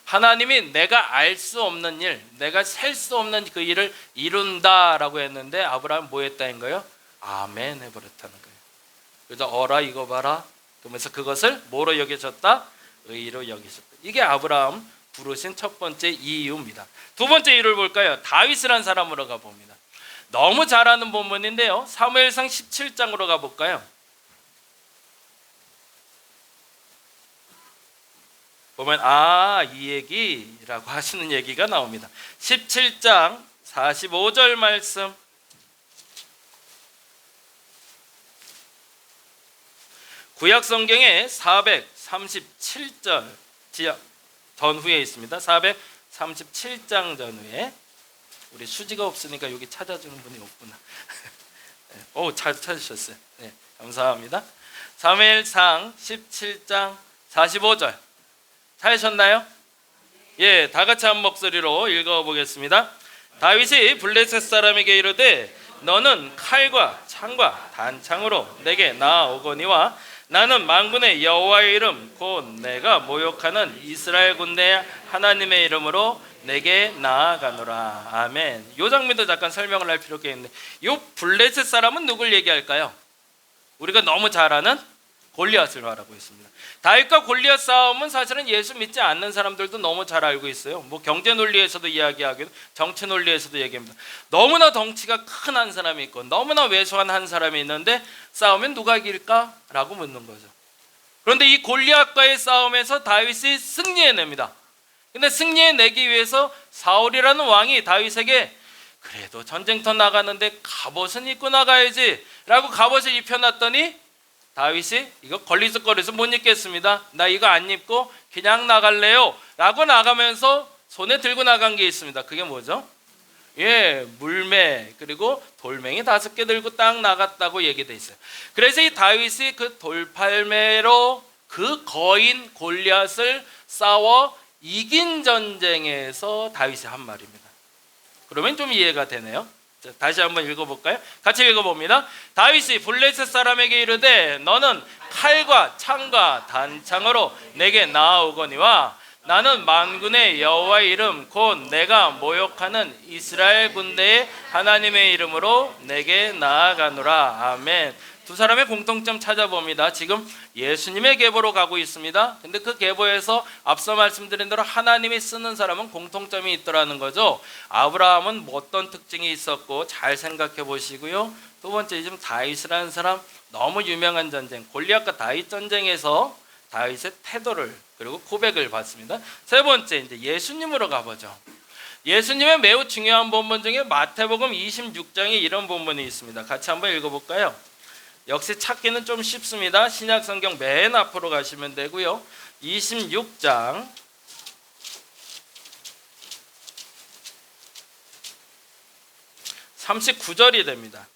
하나님이 내가 알 수 없는 일, 내가 셀 수 없는 그 일을 이룬다라고 했는데 아브라함 뭐 했다는 거예요? 아멘 해버렸다는 거예요. 그래서 어라 이거 봐라. 그러면서 그것을 뭐로 여기셨다? 의로 여기셨다. 이게 아브라함 부르신 첫 번째 이유입니다. 두 번째 이유를 볼까요? 다윗이라는 사람으로 가봅니다. 너무 잘 아는 본문인데요. 사무엘상 17장으로 가볼까요? 보면 이 얘기라고 하시는 얘기가 나옵니다. 17장 45절 말씀. 구약 성경에 437절 전후에 있습니다. 437장 전후에. 우리 수지가 없으니까 여기 찾아주는 분이 없구나. 잘 찾으셨어요. 네, 감사합니다. 사무엘상 17장 45절 찾으셨나요? 예, 다 같이 한 목소리로 읽어보겠습니다. 다윗이 블레셋 사람에게 이르되 너는 칼과 창과 단창으로 내게 나아오거니와 나는 만군의 여호와의 이름 곧 내가 모욕하는 이스라엘 군대의 하나님의 이름으로 내게 나아가노라. 아멘. 이 장면도 잠깐 설명을 할 필요가 있는데 이 블레셋 사람은 누굴 얘기할까요? 우리가 너무 잘 아는 골리앗을 말하고 있습니다. 다윗과 골리앗 싸움은 사실은 예수 믿지 않는 사람들도 너무 잘 알고 있어요. 뭐 경제 논리에서도 이야기하고 정치 논리에서도 얘기합니다. 너무나 덩치가 큰 한 사람이 있고 너무나 왜소한 한 사람이 있는데 싸우면 누가 이길까? 라고 묻는 거죠. 그런데 이 골리앗과의 싸움에서 다윗이 승리해냅니다. 근데 승리해내기 위해서 사울이라는 왕이 다윗에게 그래도 전쟁터 나가는데 갑옷은 입고 나가야지 라고 갑옷을 입혀놨더니 다윗이 이거 걸리적거려서 못 입겠습니다. 나 이거 안 입고 그냥 나갈래요 라고 나가면서 손에 들고 나간 게 있습니다. 그게 뭐죠? 예, 물매 그리고 돌멩이 5개 들고 딱 나갔다고 얘기돼 있어요. 그래서 이 다윗이 그 돌팔매로 그 거인 골리앗을 싸워 이긴 전쟁에서 다윗이 한 말입니다. 그러면 좀 이해가 되네요. 자, 다시 한번 읽어볼까요? 같이 읽어봅니다. 다윗이 블레셋 사람에게 이르되 너는 칼과 창과 단창으로 내게 나아오거니와 나는 만군의 여호와의 이름 곧 내가 모욕하는 이스라엘 군대의 하나님의 이름으로 내게 나아가노라. 아멘. 두 사람의 공통점 찾아봅니다. 지금 예수님의 계보로 가고 있습니다. 근데 그 계보에서 앞서 말씀드린 대로 하나님이 쓰는 사람은 공통점이 있더라는 거죠. 아브라함은 어떤 특징이 있었고 잘 생각해 보시고요. 두 번째 지금 다윗이라는 사람 너무 유명한 전쟁, 골리앗과 다윗 전쟁에서 다윗의 태도를 그리고 고백을 봤습니다. 세 번째, 이제 예수님으로 가보죠. 예수님의 매우 중요한 본문 중에 마태복음 26장에 이런 본문이 있습니다. 같이 한번 읽어볼까요? 역시 찾기는 좀 쉽습니다. 신약성경 맨 앞으로 가시면 되고요. 26장 39절이 됩니다.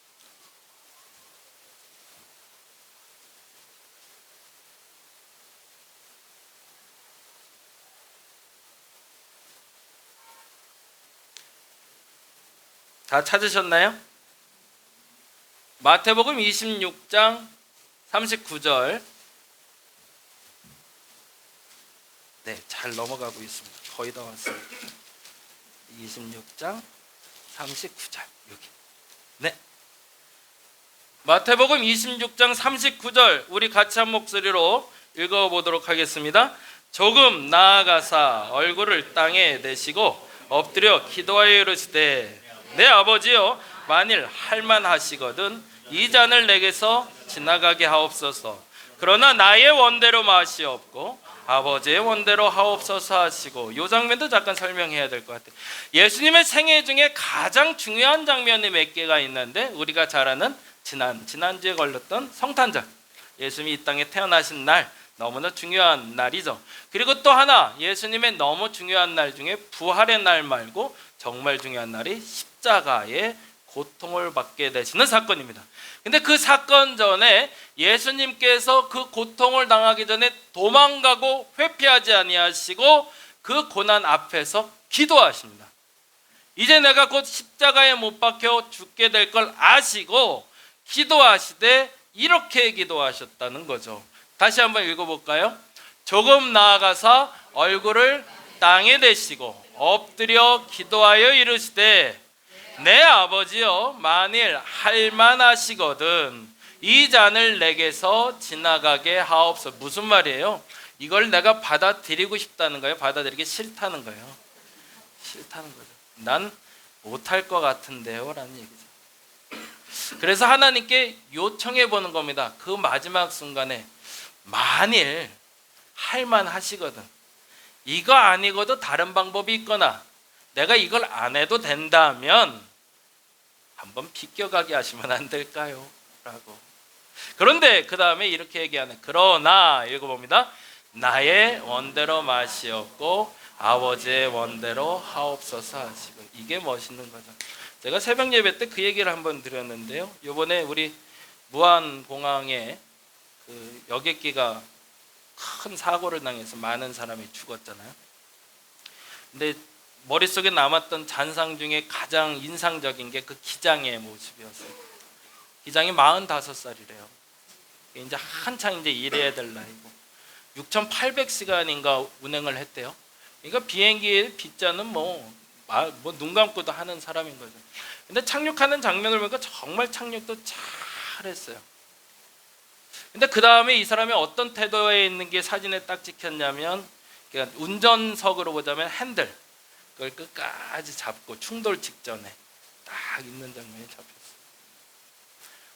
다 찾으셨나요? 마태복음 26장 39절. 네, 잘 넘어가고 있습니다. 거의 다 왔어요. 26장 39절 여기. 네. 마태복음 26장 39절 우리 같이 한 목소리로 읽어보도록 하겠습니다. 조금 나아가사 얼굴을 땅에 대시고 엎드려 기도하여 이르시되 내 아버지여 만일 할만하시거든 이 잔을 내게서 지나가게 하옵소서. 그러나 나의 원대로 마시옵고 아버지의 원대로 하옵소서 하시고, 이 장면도 잠깐 설명해야 될 것 같아요. 예수님의 생애 중에 가장 중요한 장면이 몇 개가 있는데 우리가 잘 아는 지난주에 걸렸던 성탄절, 예수님이 이 땅에 태어나신 날, 너무나 중요한 날이죠. 그리고 또 하나, 예수님의 너무 중요한 날 중에 부활의 날 말고 정말 중요한 날이 십자가의 고통을 받게 되시는 사건입니다. 근데 그 사건 전에 예수님께서 그 고통을 당하기 전에 도망가고 회피하지 아니하시고 그 고난 앞에서 기도하십니다. 이제 내가 곧 십자가에 못 박혀 죽게 될 걸 아시고 기도하시되 이렇게 기도하셨다는 거죠. 다시 한번 읽어볼까요? 조금 나아가서 얼굴을 땅에 대시고 엎드려 기도하여 이르시되 내 아버지여 만일 할만하시거든 이 잔을 내게서 지나가게 하옵소서. 무슨 말이에요? 이걸 내가 받아들이고 싶다는 거예요? 받아들이기 싫다는 거예요? 싫다는 거죠. 난 못할 것 같은데요 라는 얘기죠. 그래서 하나님께 요청해 보는 겁니다. 그 마지막 순간에 만일 할만하시거든, 이거 아니고도 다른 방법이 있거나 내가 이걸 안 해도 된다면 한번 비껴가게 하시면 안 될까요? 라고. 그런데 그 다음에 이렇게 얘기하네. 그러나 읽어봅니다. 나의 원대로 마시옵고 아버지의 원대로 하옵소서 하시고. 이게 멋있는 거죠. 제가 새벽 예배 때 그 얘기를 한번 드렸는데요. 이번에 우리 무안공항에 그 여객기가 큰 사고를 당해서 많은 사람이 죽었잖아요. 근데 머릿속에 남았던 잔상 중에 가장 인상적인 게 그 기장의 모습이었어요. 기장이 45살이래요. 이제 한창 이제 일해야 될 나이고 6,800시간인가 운행을 했대요. 그러니까 비행기의 빗자는 눈 감고도 하는 사람인 거죠. 근데 착륙하는 장면을 보니까 정말 착륙도 잘했어요. 근데 그 다음에 이 사람이 어떤 태도에 있는 게 사진에 딱 찍혔냐면, 그러니까 운전석으로 보자면 핸들 그걸 끝까지 잡고 충돌 직전에 딱 있는 장면이 잡혔어요.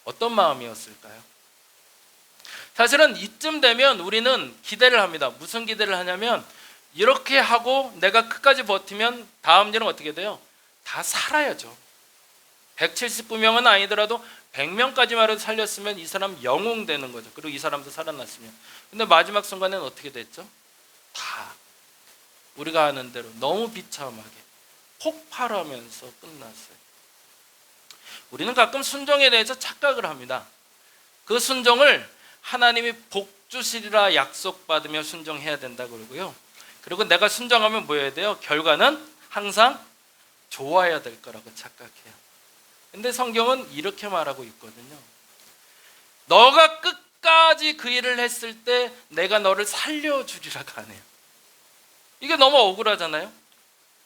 어떤 마음이었을까요? 사실은 이쯤 되면 우리는 기대를 합니다. 무슨 기대를 하냐면, 이렇게 하고 내가 끝까지 버티면 다음 일은 어떻게 돼요? 다 살아야죠. 179명은 아니더라도 100명까지만 해도 살렸으면 이 사람 영웅 되는 거죠. 그리고 이 사람도 살아났으면. 근데 마지막 순간에는 어떻게 됐죠? 다 우리가 아는 대로 너무 비참하게 폭발하면서 끝났어요. 우리는 가끔 순종에 대해서 착각을 합니다. 그 순종을 하나님이 복 주시리라 약속받으며 순종해야 된다고 그러고요. 그리고 내가 순종하면 뭐 해야 돼요? 결과는 항상 좋아야 될 거라고 착각해요. 근데 성경은 이렇게 말하고 있거든요. 너가 끝까지 그 일을 했을 때 내가 너를 살려주리라고 하네요. 이게 너무 억울하잖아요.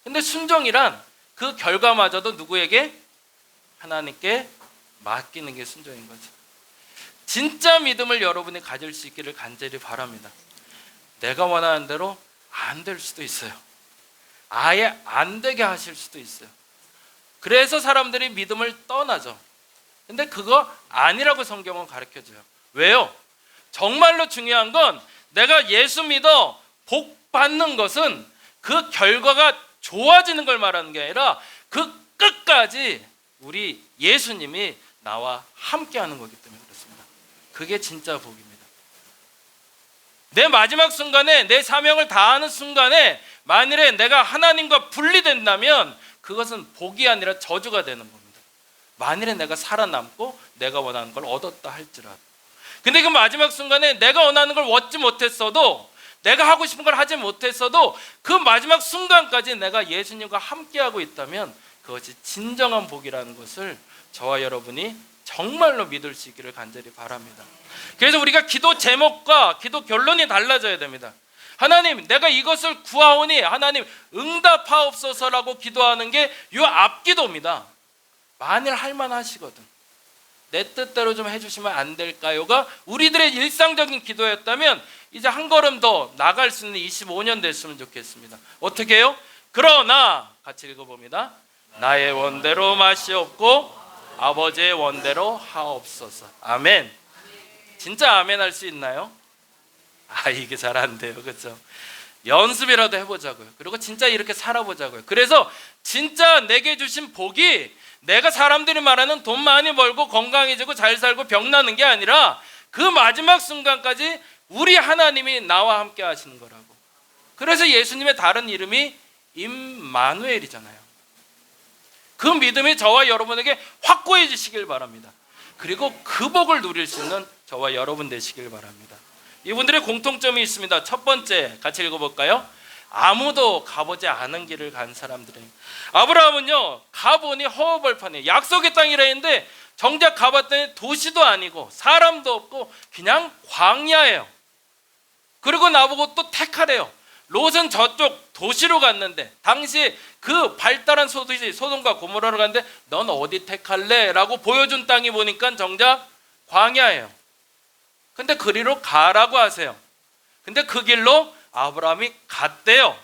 근데 순종이란 그 결과마저도 누구에게? 하나님께 맡기는 게 순종인 거죠. 진짜 믿음을 여러분이 가질 수 있기를 간절히 바랍니다. 내가 원하는 대로 안 될 수도 있어요. 아예 안 되게 하실 수도 있어요. 그래서 사람들이 믿음을 떠나죠. 근데 그거 아니라고 성경은 가르쳐줘요. 왜요? 정말로 중요한 건 내가 예수 믿어 복 받는 것은 그 결과가 좋아지는 걸 말하는 게 아니라 그 끝까지 우리 예수님이 나와 함께하는 거기 때문에 그렇습니다. 그게 진짜 복입니다. 내 마지막 순간에 내 사명을 다하는 순간에 만일에 내가 하나님과 분리된다면 그것은 복이 아니라 저주가 되는 겁니다. 만일에 내가 살아남고 내가 원하는 걸 얻었다 할지라도. 근데 그 마지막 순간에 내가 원하는 걸 얻지 못했어도, 내가 하고 싶은 걸 하지 못했어도 그 마지막 순간까지 내가 예수님과 함께하고 있다면 그것이 진정한 복이라는 것을 저와 여러분이 정말로 믿을 수 있기를 간절히 바랍니다. 그래서 우리가 기도 제목과 기도 결론이 달라져야 됩니다. 하나님, 내가 이것을 구하오니 하나님 응답하옵소서라고 기도하는 게 이 앞기도입니다. 만일 할만하시거든, 내 뜻대로 좀 해주시면 안 될까요가 우리들의 일상적인 기도였다면 이제 한 걸음 더 나갈 수 있는 25년 됐으면 좋겠습니다. 어떻게 해요? 그러나 같이 읽어봅니다. 나의 원대로 마시옵고 아버지의 원대로 하옵소서. 아멘. 진짜 아멘 할 수 있나요? 이게 잘 안 돼요, 그렇죠? 연습이라도 해보자고요. 그리고 진짜 이렇게 살아보자고요. 그래서 진짜 내게 주신 복이 내가 사람들이 말하는 돈 많이 벌고 건강해지고 잘 살고 병 나는 게 아니라 그 마지막 순간까지 우리 하나님이 나와 함께 하시는 거라고. 그래서 예수님의 다른 이름이 임마누엘이잖아요. 그 믿음이 저와 여러분에게 확고해지시길 바랍니다. 그리고 그 복을 누릴 수 있는 저와 여러분 되시길 바랍니다. 이분들의 공통점이 있습니다. 첫 번째, 같이 읽어볼까요? 아무도 가보지 않은 길을 간 사람들이에요. 아브라함은요, 가보니 허허벌판이에요. 약속의 땅이라 했는데 정작 가봤더니 도시도 아니고 사람도 없고 그냥 광야예요. 그리고 나보고 또 택하래요. 롯은 저쪽 도시로 갔는데 당시 그 발달한 소도시 소돔과 고모라로 갔는데 넌 어디 택할래? 라고 보여준 땅이 보니까 정작 광야예요. 근데 그리로 가라고 하세요. 근데 그 길로 아브라함이 갔대요.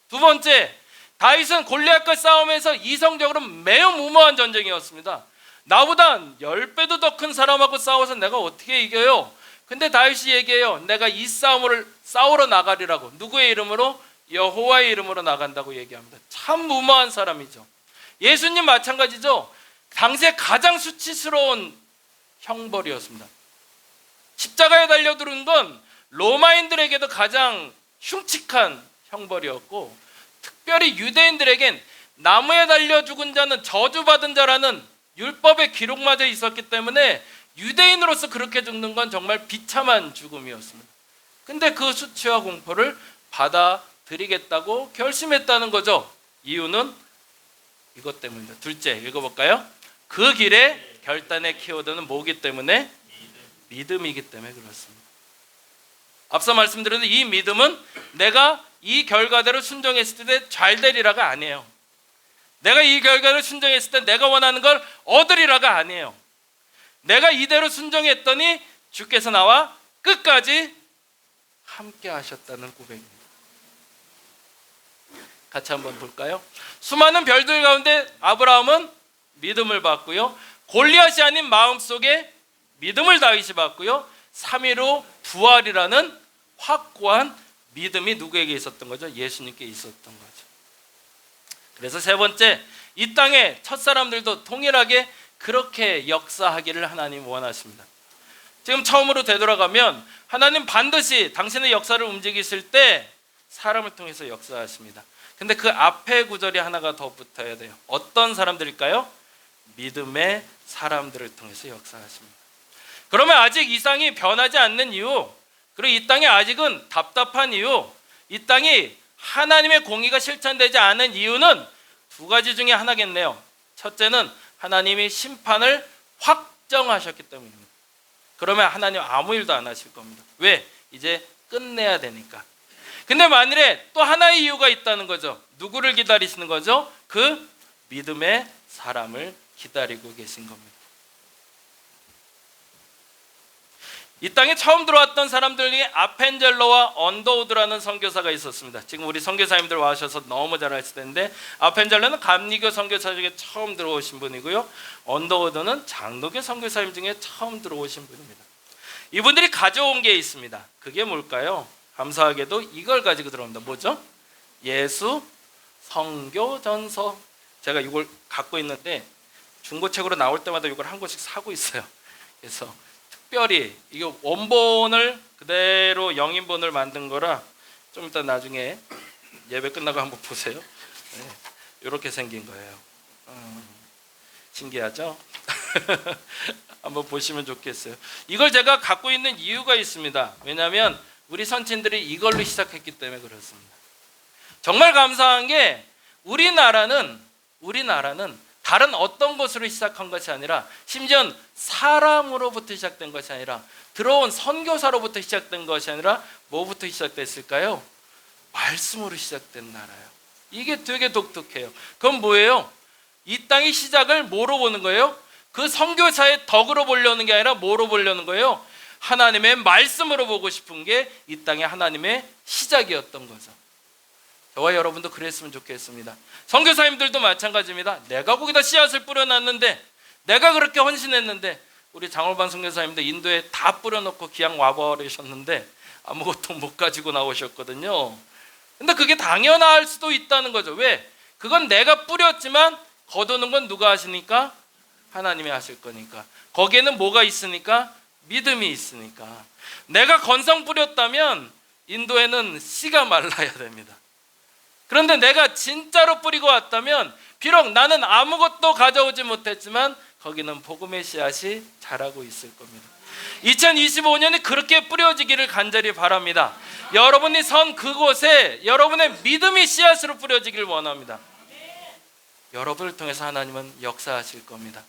두 번째, 다윗은 골리앗과 싸움에서 이성적으로 매우 무모한 전쟁이었습니다. 나보다 10배도 더 큰 사람하고 싸워서 내가 어떻게 이겨요? 근데 다윗이 얘기해요. 내가 이 싸움을 싸우러 나가리라고. 누구의 이름으로? 여호와의 이름으로 나간다고 얘기합니다. 참 무모한 사람이죠. 예수님 마찬가지죠. 당시에 가장 수치스러운 형벌이었습니다. 십자가에 달려들은 건 로마인들에게도 가장 흉측한 형벌이었고, 특별히 유대인들에겐 나무에 달려 죽은 자는 저주받은 자라는 율법의 기록마저 있었기 때문에 유대인으로서 그렇게 죽는 건 정말 비참한 죽음이었습니다. 근데 그 수치와 공포를 받아들이겠다고 결심했다는 거죠. 이유는 이것 때문입니다. 둘째, 읽어볼까요? 그 길에 결단의 키워드는 뭐기 때문에? 믿음이기 때문에 그렇습니다. 앞서 말씀드렸는데 이 믿음은 내가 이 결과대로 순종했을 때 잘 되리라가 아니에요. 내가 이 결과를 순종했을 때 내가 원하는 걸 얻으리라가 아니에요. 내가 이대로 순종했더니 주께서 나와 끝까지 함께 하셨다는 고백입니다. 같이 한번 볼까요? 수많은 별들 가운데 아브라함은 믿음을 받고요. 골리앗이 아닌 마음속에 믿음을 다윗이 받고요. 3.15 부활이라는 확고한 믿음이 누구에게 있었던 거죠? 예수님께 있었던 거죠. 그래서 세 번째, 이 땅의 첫사람들도 동일하게 그렇게 역사하기를 하나님 원하십니다. 지금 처음으로 되돌아가면 하나님 반드시 당신의 역사를 움직이실 때 사람을 통해서 역사하십니다. 근데 그 앞에 구절이 하나가 더 붙어야 돼요. 어떤 사람들일까요? 믿음의 사람들을 통해서 역사하십니다. 그러면 아직 이 땅이 변하지 않는 이유, 그리고 이 땅이 아직은 답답한 이유, 이 땅이 하나님의 공의가 실천되지 않은 이유는 두 가지 중에 하나겠네요. 첫째는 하나님이 심판을 확정하셨기 때문입니다. 그러면 하나님 아무 일도 안 하실 겁니다. 왜? 이제 끝내야 되니까. 근데 만일에 또 하나의 이유가 있다는 거죠. 누구를 기다리시는 거죠? 그 믿음의 사람을 기다리고 계신 겁니다. 이 땅에 처음 들어왔던 사람들 중에 아펜젤러와 언더우드라는 선교사가 있었습니다. 지금 우리 선교사님들 와셔서 너무 잘 아실 텐데, 아펜젤러는 감리교 선교사 중에 처음 들어오신 분이고요, 언더우드는 장로교 선교사님 중에 처음 들어오신 분입니다. 이분들이 가져온 게 있습니다. 그게 뭘까요? 감사하게도 이걸 가지고 들어옵니다. 뭐죠? 예수 선교전서. 제가 이걸 갖고 있는데 중고책으로 나올 때마다 이걸 한 권씩 사고 있어요. 그래서 특별히 이게 원본을 그대로 영인본을 만든 거라 좀 이따 나중에 예배 끝나고 한번 보세요. 네, 이렇게 생긴 거예요. 신기하죠? 한번 보시면 좋겠어요. 이걸 제가 갖고 있는 이유가 있습니다. 왜냐하면 우리 선친들이 이걸로 시작했기 때문에 그렇습니다. 정말 감사한 게 우리나라는 다른 어떤 것으로 시작한 것이 아니라, 심지어 사람으로부터 시작된 것이 아니라, 들어온 선교사로부터 시작된 것이 아니라 뭐부터 시작됐을까요? 말씀으로 시작된 나라예요. 이게 되게 독특해요. 그럼 뭐예요? 이 땅의 시작을 뭐로 보는 거예요? 그 선교사의 덕으로 보려는 게 아니라 뭐로 보려는 거예요? 하나님의 말씀으로 보고 싶은 게 이 땅의 하나님의 시작이었던 거죠. 저와 여러분도 그랬으면 좋겠습니다. 선교사님들도 마찬가지입니다. 내가 거기다 씨앗을 뿌려놨는데, 내가 그렇게 헌신했는데, 우리 장홀반 선교사님도 인도에 다 뿌려놓고 기양 와버리셨는데 아무것도 못 가지고 나오셨거든요. 근데 그게 당연할 수도 있다는 거죠. 왜? 그건 내가 뿌렸지만 거두는 건 누가 하시니까? 하나님이 하실 거니까. 거기에는 뭐가 있으니까? 믿음이 있으니까. 내가 건성 뿌렸다면 인도에는 씨가 말라야 됩니다. 그런데 내가 진짜로 뿌리고 왔다면 비록 나는 아무것도 가져오지 못했지만 거기는 복음의 씨앗이 자라고 있을 겁니다. 2025년이 그렇게 뿌려지기를 간절히 바랍니다. 여러분이 선 그곳에 여러분의 믿음이 씨앗으로 뿌려지기를 원합니다. 여러분을 통해서 하나님은 역사하실 겁니다.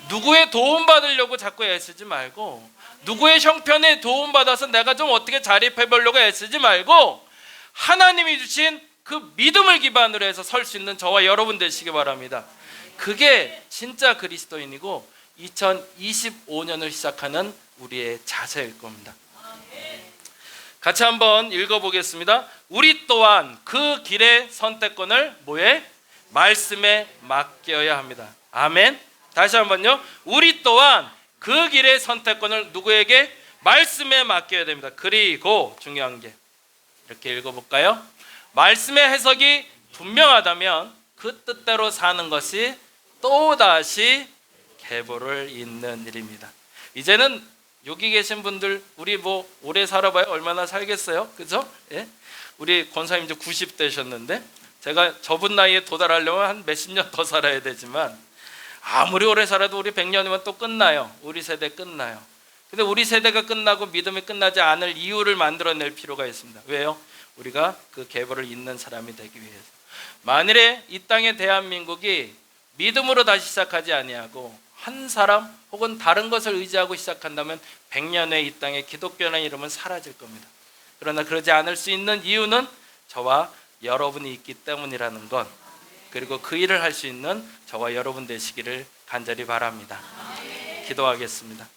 누구의 도움 받으려고 자꾸 애쓰지 말고, 누구의 형편에 도움 받아서 내가 좀 어떻게 자립해 보려고 애쓰지 말고, 하나님이 주신 그 믿음을 기반으로 해서 설 수 있는 저와 여러분 되시기 바랍니다. 그게 진짜 그리스도인이고 2025년을 시작하는 우리의 자세일 겁니다. 같이 한번 읽어보겠습니다. 우리 또한 그 길의 선택권을 뭐에? 말씀에 맡겨야 합니다. 아멘. 다시 한번요. 우리 또한 그 길의 선택권을 누구에게? 말씀에 맡겨야 됩니다. 그리고 중요한 게 이렇게 읽어볼까요? 말씀의 해석이 분명하다면 그 뜻대로 사는 것이 또다시 계보를 잇는 일입니다. 이제는 여기 계신 분들 우리 뭐 오래 살아봐야 얼마나 살겠어요? 그죠? 예? 우리 권사님 이제 90 되셨는데 제가 저분 나이에 도달하려면 한 몇십 년 더 살아야 되지만 아무리 오래 살아도 우리 100년이면 또 끝나요. 우리 세대 끝나요. 근데 우리 세대가 끝나고 믿음이 끝나지 않을 이유를 만들어낼 필요가 있습니다. 왜요? 우리가 그 계보를 잇는 사람이 되기 위해서. 만일에 이 땅의 대한민국이 믿음으로 다시 시작하지 아니하고 한 사람 혹은 다른 것을 의지하고 시작한다면 100년 후에 이 땅의 기독교라는 이름은 사라질 겁니다. 그러나 그러지 않을 수 있는 이유는 저와 여러분이 있기 때문이라는 것, 그리고 그 일을 할 수 있는 저와 여러분 되시기를 간절히 바랍니다. 기도하겠습니다.